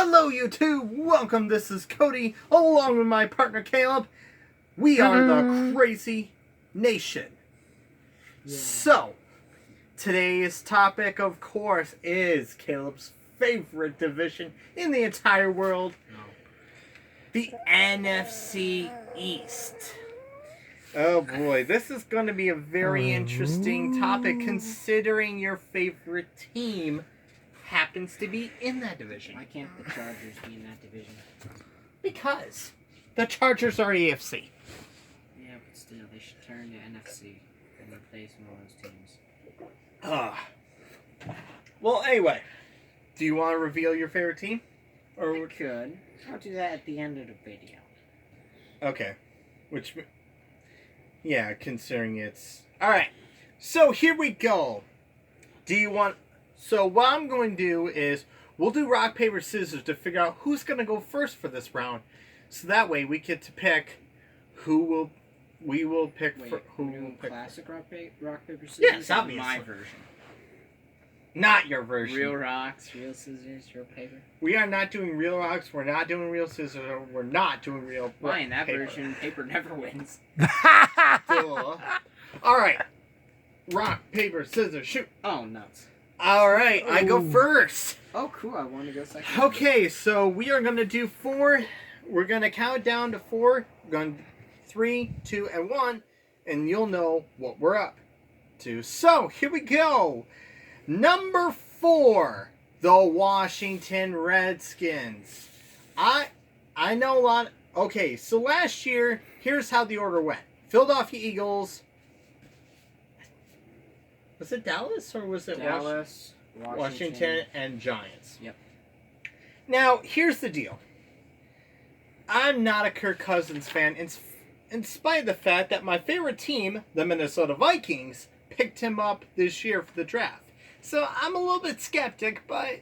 Hello YouTube, welcome, this is Cody, along with my partner Caleb. We are the Crazy Nation. Yeah. So, today's topic, of course, is Caleb's favorite division in the entire world. The NFC East. Oh boy, this is going to be a very interesting topic considering your favorite team happens to be in that division. Why can't the Chargers be in that division? Because the Chargers are AFC. Yeah, but still, they should turn to NFC and replace one of those teams. Well, anyway, do you want to reveal your favorite team? Or we could. I'll do that at the end of the video. Okay. Yeah, considering it's... Alright, so here we go. So what I'm going to do is, we'll do rock, paper, scissors to figure out who's going to go first for this round. So that way we get to pick who we will pick. Classic rock, paper, scissors? Yes, obviously. My version. Not your version. Real rocks, real scissors, real paper. We are not doing real rocks, we're not doing real scissors, we're not doing real Why, in that version, paper never wins. Alright. Rock, paper, scissors, shoot. Oh, nuts. Alright, I go first. Oh, cool, I want to go second. Okay, so we are going to do 4. We're going to count down to 4. We're going to 3, 2, and 1. And you'll know what we're up to. So, here we go. Number 4, the Washington Redskins. I know a lot. Okay, so last year, here's how the order went. Philadelphia Eagles. Was it Dallas or was it Dallas, Washington and Giants? Yep. Now, here's the deal. I'm not a Kirk Cousins fan, in spite of the fact that my favorite team, the Minnesota Vikings, picked him up this year for the draft. So I'm a little bit skeptic, but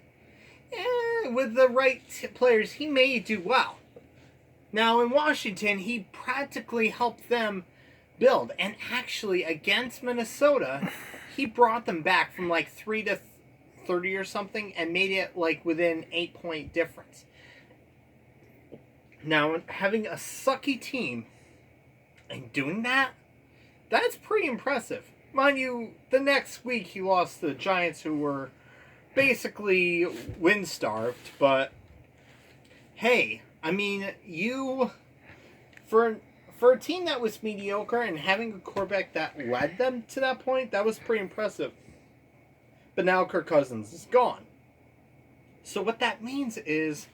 with the right players, he may do well. Now, in Washington, he practically helped them build. And actually, against Minnesota, he brought them back from like 3 to 30 or something and made it like within 8-point difference. Now, having a sucky team and doing that, that's pretty impressive. Mind you, the next week he lost to the Giants, who were basically win-starved. But, hey, I mean, for a team that was mediocre and having a quarterback that led them to that point, that was pretty impressive. But now Kirk Cousins is gone. So what that means is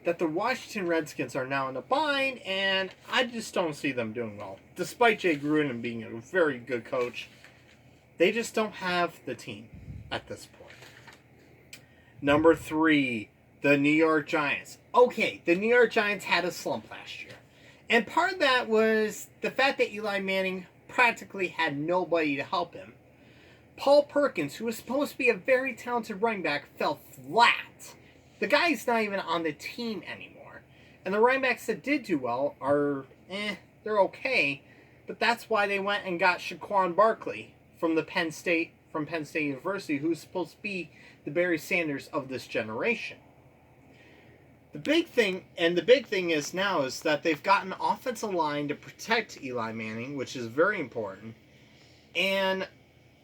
that the Washington Redskins are now in a bind, and I just don't see them doing well. Despite Jay Gruden being a very good coach, they just don't have the team at this point. Number 3, the New York Giants. Okay, the New York Giants had a slump last year. And part of that was the fact that Eli Manning practically had nobody to help him. Paul Perkins, who was supposed to be a very talented running back, fell flat. The guy's not even on the team anymore. And the running backs that did do well are, they're okay. But that's why they went and got Saquon Barkley from Penn State University, who's supposed to be the Barry Sanders of this generation. The big thing is now is that they've got an offensive line to protect Eli Manning, which is very important. And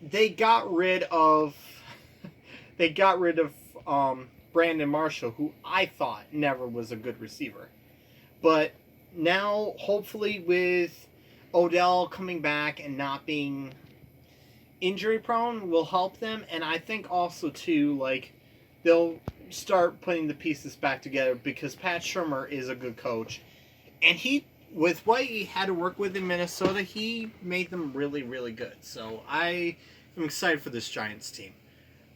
they got rid of Brandon Marshall, who I thought never was a good receiver. But now, hopefully with Odell coming back and not being injury prone will help them. And I think also too, like, they'll start putting the pieces back together because Pat Shurmur is a good coach. And with what he had to work with in Minnesota, he made them really, really good. So I am excited for this Giants team.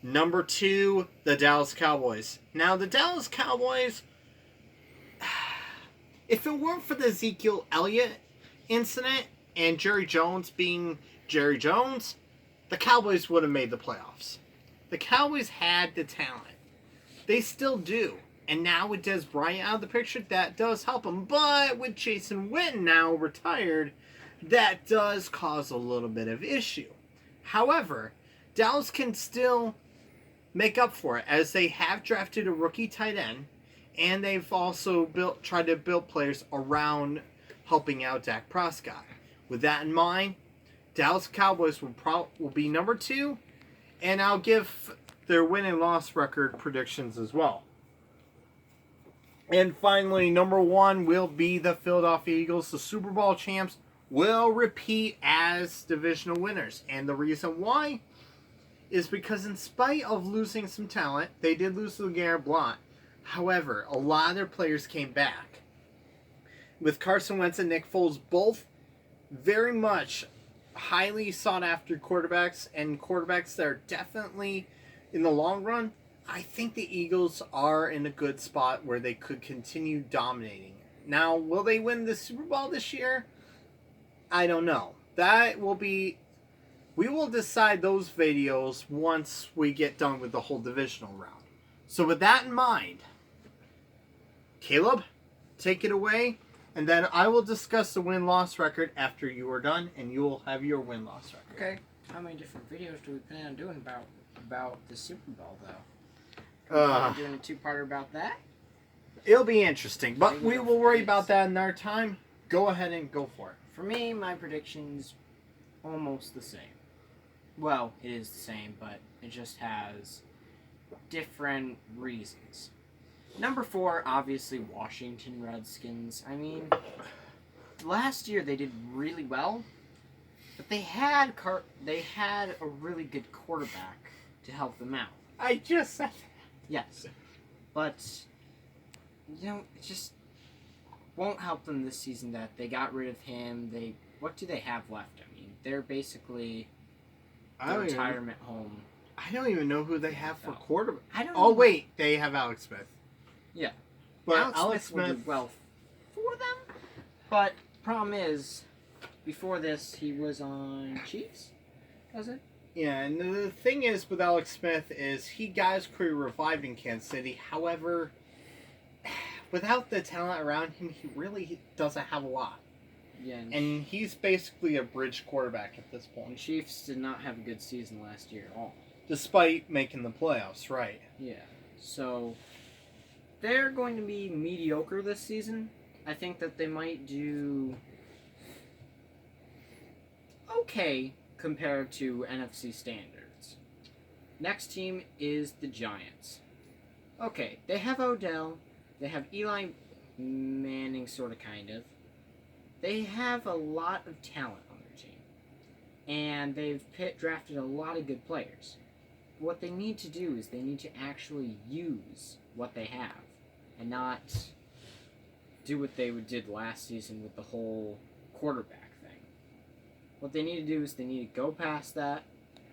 Number 2, the Dallas Cowboys. Now, the Dallas Cowboys, if it weren't for the Ezekiel Elliott incident and Jerry Jones being Jerry Jones, the Cowboys would have made the playoffs. The Cowboys had the talent. They still do. And now with Dez Bryant out of the picture, that does help them. But with Jason Witten now retired, that does cause a little bit of issue. However, Dallas can still make up for it, as they have drafted a rookie tight end And they've also tried to build players around helping out Dak Prescott. With that in mind, Dallas Cowboys will be number 2, and I'll give their win and loss record predictions as well. And finally, number 1 will be the Philadelphia Eagles. The Super Bowl champs will repeat as divisional winners. And the reason why is because in spite of losing some talent, they did lose LeGarrette Blount. However, a lot of their players came back. With Carson Wentz and Nick Foles both very much highly sought after quarterbacks, and quarterbacks that are definitely in the long run, I think the Eagles are in a good spot where they could continue dominating. Now, will they win the Super Bowl this year? I don't know. We will decide those videos once we get done with the whole divisional round. So with that in mind, Caleb, take it away, and then I will discuss the win-loss record after you are done, and you will have your win-loss record. Okay. How many different videos do we plan on doing about the Super Bowl, though? Are we doing a two-parter about that? It'll be interesting, but we will worry about that in our time. Go ahead and go for it. For me, my prediction's almost the same. Well, it is the same, but it just has different reasons. Number 4, obviously, Washington Redskins. I mean, last year they did really well, but they had a really good quarterback to help them out. I just said that. Yes, but it just won't help them this season that they got rid of him. What do they have left? I mean, they're basically the retirement home. I don't even know who they have for quarterback. Wait, they have Alex Smith. Yeah, but Alex Smith will do well for them. But problem is, before this, he was on Chiefs. Was it? Yeah, and the thing is with Alex Smith is he got his career revived in Kansas City. However, without the talent around him, he really doesn't have a lot. Yeah, and he's basically a bridge quarterback at this point. The Chiefs did not have a good season last year at all. Despite making the playoffs, right. Yeah, so they're going to be mediocre this season. I think that they might do okay compared to NFC standards. Next team is the Giants. Okay, they have Odell. They have Eli Manning, sort of, kind of. They have a lot of talent on their team. And they've drafted a lot of good players. What they need to do is they need to actually use what they have and not do what they did last season with the whole quarterback thing. What they need to do is they need to go past that,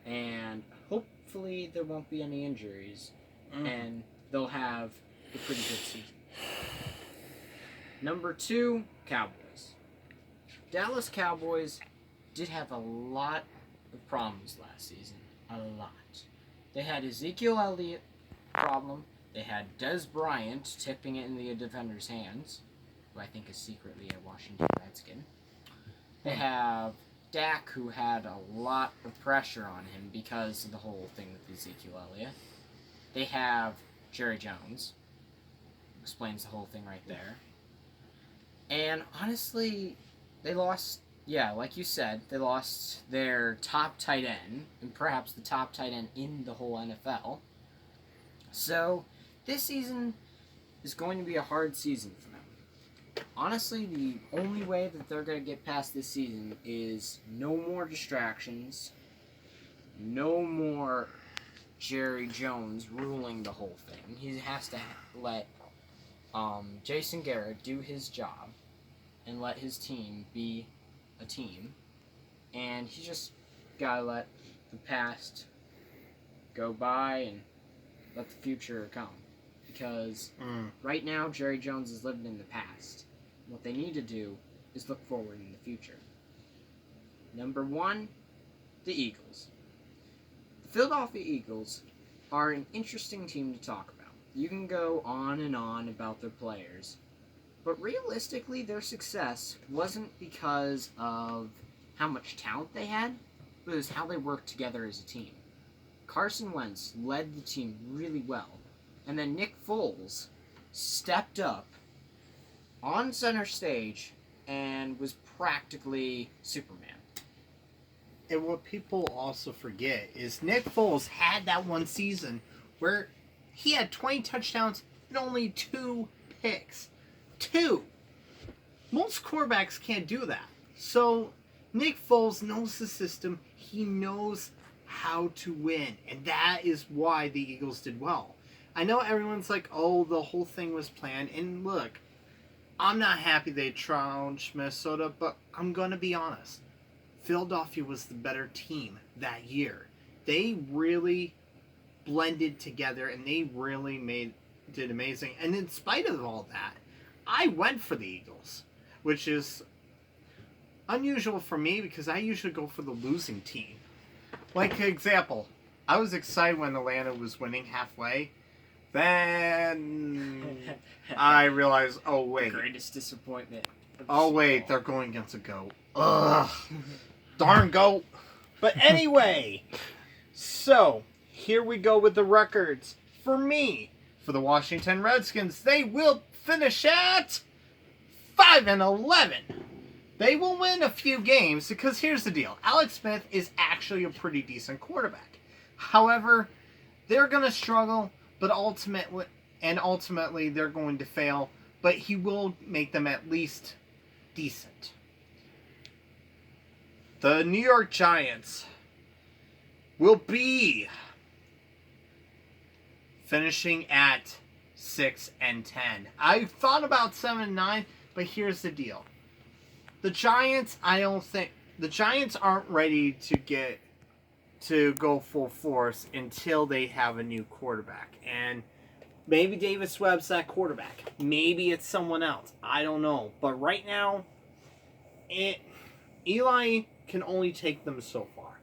and hopefully there won't be any injuries, and they'll have a pretty good season. Number 2, Cowboys. Dallas Cowboys did have a lot of problems last season. A lot. They had Ezekiel Elliott problem. They had Des Bryant tipping it in the defender's hands, who I think is secretly a Washington Redskin. They have Dak, who had a lot of pressure on him because of the whole thing with Ezekiel Elliott. They have Jerry Jones. Explains the whole thing right there. And honestly, they lost, like you said, they lost their top tight end, and perhaps the top tight end in the whole NFL. So, this season is going to be a hard season for them. Honestly, the only way that they're going to get past this season is no more distractions, no more Jerry Jones ruling the whole thing. He has to let Jason Garrett do his job and let his team be a team. And he just gotta let the past go by and let the future come. Because right now, Jerry Jones is living in the past. What they need to do is look forward in the future. Number 1, the Eagles. The Philadelphia Eagles are an interesting team to talk about. You can go on and on about their players, but realistically, their success wasn't because of how much talent they had, but it was how they worked together as a team. Carson Wentz led the team really well, and then Nick Foles stepped up on center stage and was practically Superman. And what people also forget is Nick Foles had that one season where he had 20 touchdowns and only 2 picks. 2! Most quarterbacks can't do that. So, Nick Foles knows the system. He knows how to win. And that is why the Eagles did well. I know everyone's like, oh, the whole thing was planned. And look, I'm not happy they trounced Minnesota, but I'm going to be honest. Philadelphia was the better team that year. They really blended together and they really did amazing. And in spite of all that, I went for the Eagles, which is unusual for me because I usually go for the losing team. Like, example, I was excited when Atlanta was winning halfway. Then I realized, oh wait. The greatest disappointment. Oh wait, they're going against a goat. Ugh. Darn goat. But anyway, so here we go with the records. For me, for the Washington Redskins, they will finish at 5-11. They will win a few games because here's the deal. Alex Smith is actually a pretty decent quarterback. However, they're going to struggle, but ultimately they're going to fail, but he will make them at least decent. The New York Giants will be finishing at 6-10. I thought about 7-9, but here's the deal. The Giants, the Giants aren't ready to go full force until they have a new quarterback. And maybe Davis Webb's that quarterback. Maybe it's someone else. I don't know. But right now, Eli can only take them so far.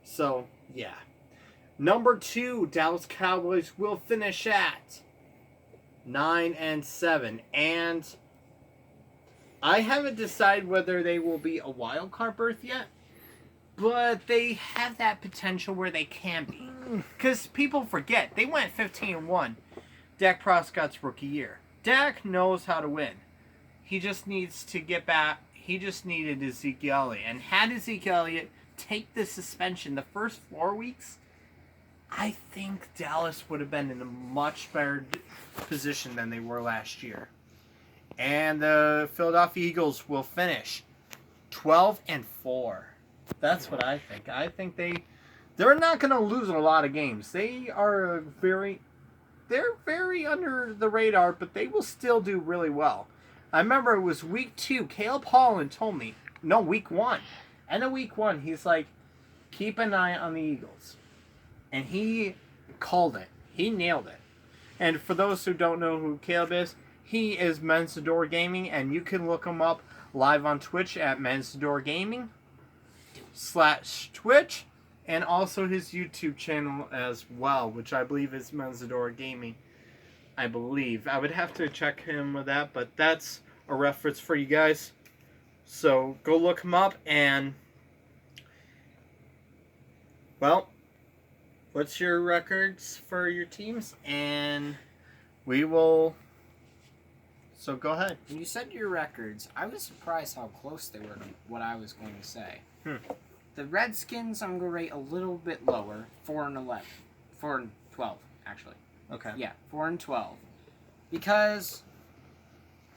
So, yeah. Number 2, Dallas Cowboys will finish at 9-7. And I haven't decided whether they will be a wild card berth yet. But they have that potential where they can be. Because people forget, they went 15-1. Dak Prescott's rookie year. Dak knows how to win. He just needs to get back. He just needed Ezekiel Elliott. And had Ezekiel Elliott take the suspension the first 4 weeks, I think Dallas would have been in a much better position than they were last year. And the Philadelphia Eagles will finish 12-4. That's what I think. I think they're not going to lose a lot of games. They're very under the radar, but they will still do really well. I remember it was week 2. Caleb Holland told me, no, week 1. End of week 1, he's like, keep an eye on the Eagles. And he called it. He nailed it. And for those who don't know who Caleb is, he is Mensador Gaming, and you can look him up live on Twitch at Mensador Gaming /Twitch, and also his YouTube channel as well, which I believe is Mensador Gaming. I believe. I would have to check him with that, but that's a reference for you guys. So go look him up, and well, what's your records for your teams? And we will. So go ahead. When you said your records, I was surprised how close they were to what I was going to say. The Redskins, I'm going to rate a little bit lower, 4-11, 4-12, actually. Okay. Yeah, 4-12, because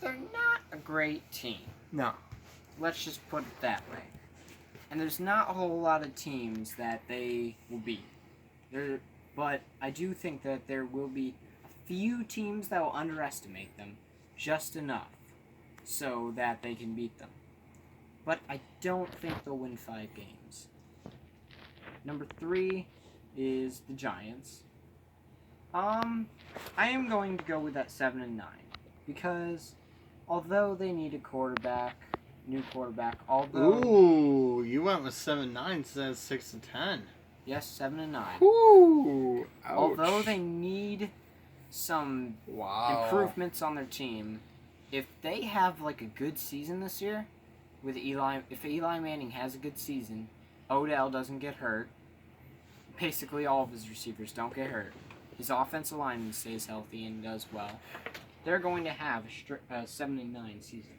they're not a great team. No. Let's just put it that way. And there's not a whole lot of teams that they will beat. But I do think that there will be a few teams that will underestimate them just enough so that they can beat them. But I don't think they'll win 5 games. Number 3 is the Giants. I am going to go with that 7-9 because although they need a new quarterback, Ooh, you went with 7-9 instead of 6-10. Yes, 7-9. Ooh, ouch. Although they need some improvements on their team, if they have like a good season this year, if Eli Manning has a good season, Odell doesn't get hurt, basically all of his receivers don't get hurt, his offensive lineman stays healthy and does well, they're going to have a 7-9 season.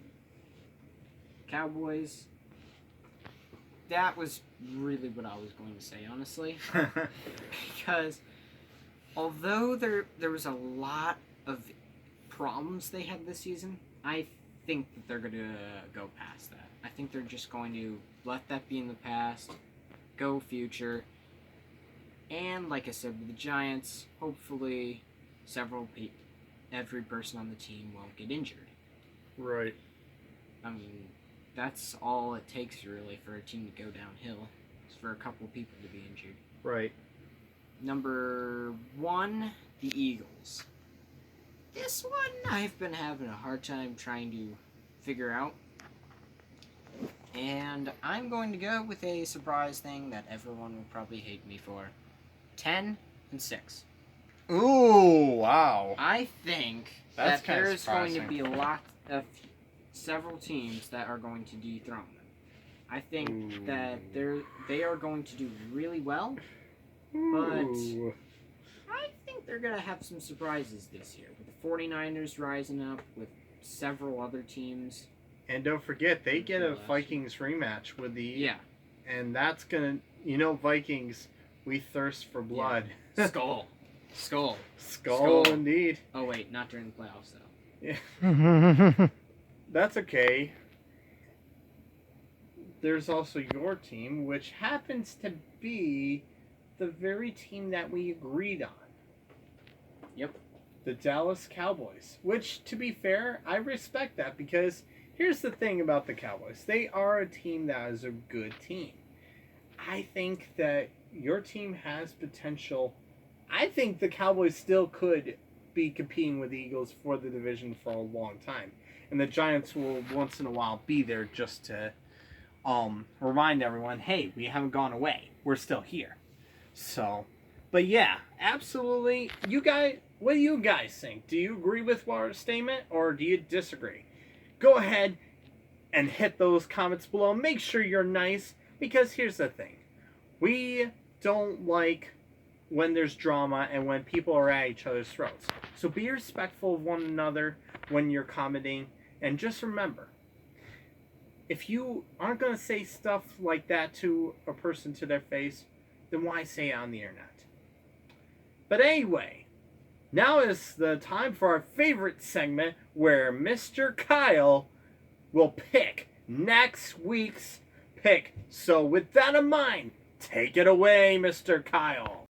Cowboys, that was really what I was going to say, honestly. Because although there was a lot of problems they had this season, I think that they're going to go past that. I think they're just going to let that be in the past, go future, and like I said with the Giants, hopefully every person on the team won't get injured. Right. I mean, that's all it takes really for a team to go downhill, is for a couple people to be injured. Right. Number 1, the Eagles. This one I've been having a hard time trying to figure out. And I'm going to go with a surprise thing that everyone will probably hate me for. 10-6. Ooh, wow. I think That's that kinda there's going to surprising. be several teams that are going to dethrone them. I think that they are going to do really well. Ooh. I think they're going to have some surprises this year, with the 49ers rising up, with several other teams. And don't forget, they get a Last year. Vikings rematch with the... Yeah. And that's going to... Vikings, we thirst for blood. Skull. Skull, Skull. indeed. Oh, wait, not during the playoffs, though. Yeah. That's okay. There's also your team, which happens to be the very team that we agreed on. Yep. The Dallas Cowboys. Which, to be fair, I respect that because here's the thing about the Cowboys. They are a team that is a good team. I think that your team has potential. I think the Cowboys still could be competing with the Eagles for the division for a long time. And the Giants will once in a while be there just to remind everyone, hey, we haven't gone away. We're still here. So, but yeah, absolutely. You guys, what do you guys think? Do you agree with our statement or do you disagree? Go ahead and hit those comments below. Make sure you're nice because here's the thing. We don't like when there's drama and when people are at each other's throats. So be respectful of one another when you're commenting. And just remember, if you aren't going to say stuff like that to a person to their face, then why say it on the internet? But anyway, now is the time for our favorite segment where Mr. Kyle will pick next week's pick. So with that in mind, take it away, Mr. Kyle.